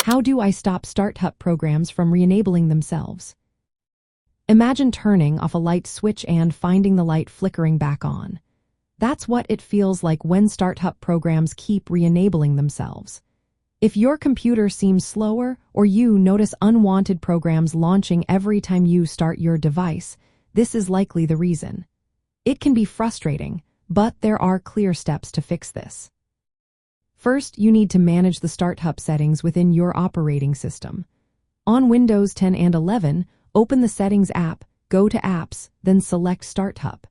How do I stop startup programs from re-enabling themselves? Imagine turning off a light switch and finding the light flickering back on. That's what it feels like when startup programs keep re-enabling themselves. If your computer seems slower or you notice unwanted programs launching every time you start your device, this is likely the reason. It can be frustrating, but there are clear steps to fix this. First, you need to manage the startup settings within your operating system. On Windows 10 and 11, open the Settings app, go to Apps, then select Startup.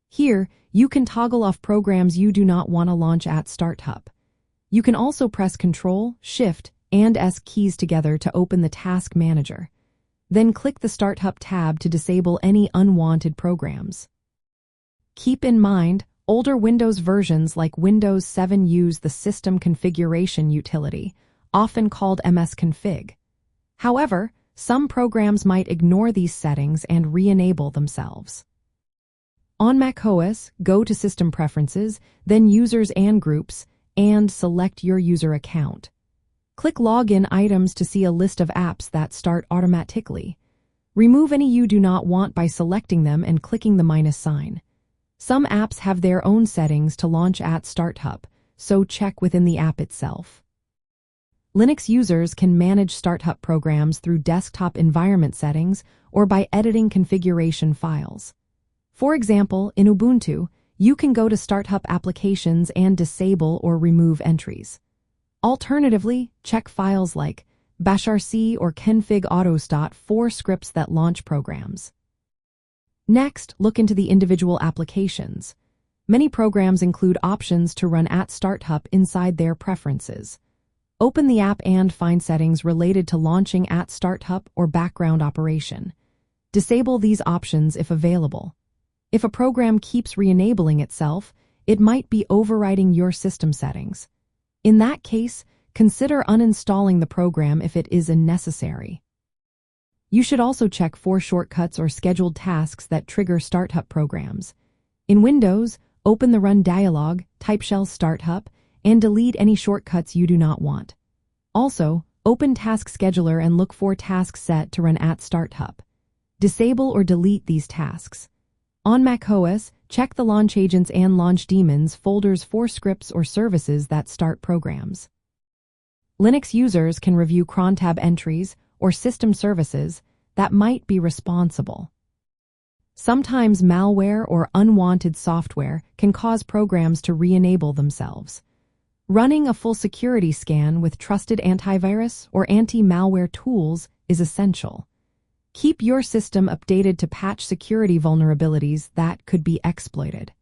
Here, you can toggle off programs you do not want to launch at startup. You can also press Ctrl, Shift, and S keys together to open the Task Manager. Then click the Startup tab to disable any unwanted programs. Keep in mind, older Windows versions like Windows 7 use the System Configuration utility, often called msconfig. However, some programs might ignore these settings and re-enable themselves. On macOS, go to System Preferences, then Users and Groups, and select your user account. Click Login Items to see a list of apps that start automatically. Remove any you do not want by selecting them and clicking the minus sign. Some apps have their own settings to launch at startup, so check within the app itself. Linux users can manage startup programs through desktop environment settings or by editing configuration files. For example, in Ubuntu, you can go to Startup Applications and disable or remove entries. Alternatively, check files like bashrc or config-autos for scripts that launch programs. Next, look into the individual applications. Many programs include options to run at startup inside their preferences. Open the app and find settings related to launching at startup or background operation. Disable these options if available. If a program keeps re-enabling itself, it might be overriding your system settings. In that case, consider uninstalling the program if it is unnecessary. You should also check for shortcuts or scheduled tasks that trigger startup programs. In Windows, open the Run dialog, type shell startup, and delete any shortcuts you do not want. Also, open Task Scheduler and look for tasks set to run at startup. Disable or delete these tasks. On macOS, check the launch agents and launch daemons folders for scripts or services that start programs. Linux users can review cron tab entries or system services that might be responsible. Sometimes malware or unwanted software can cause programs to re-enable themselves. Running a full security scan with trusted antivirus or anti-malware tools is essential. Keep your system updated to patch security vulnerabilities that could be exploited.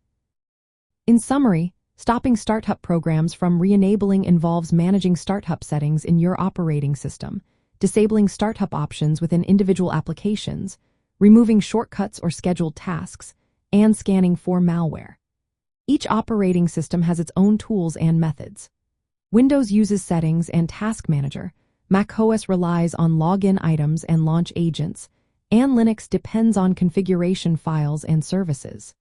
In summary, stopping startup programs from re-enabling involves managing startup settings in your operating system, disabling startup options within individual applications, removing shortcuts or scheduled tasks, and scanning for malware. Each operating system has its own tools and methods. Windows uses Settings and Task Manager, macOS relies on login items and launch agents, and Linux depends on configuration files and services.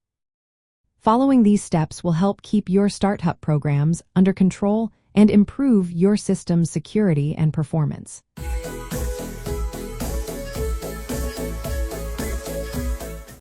Following these steps will help keep your startup programs under control and improve your system's security and performance.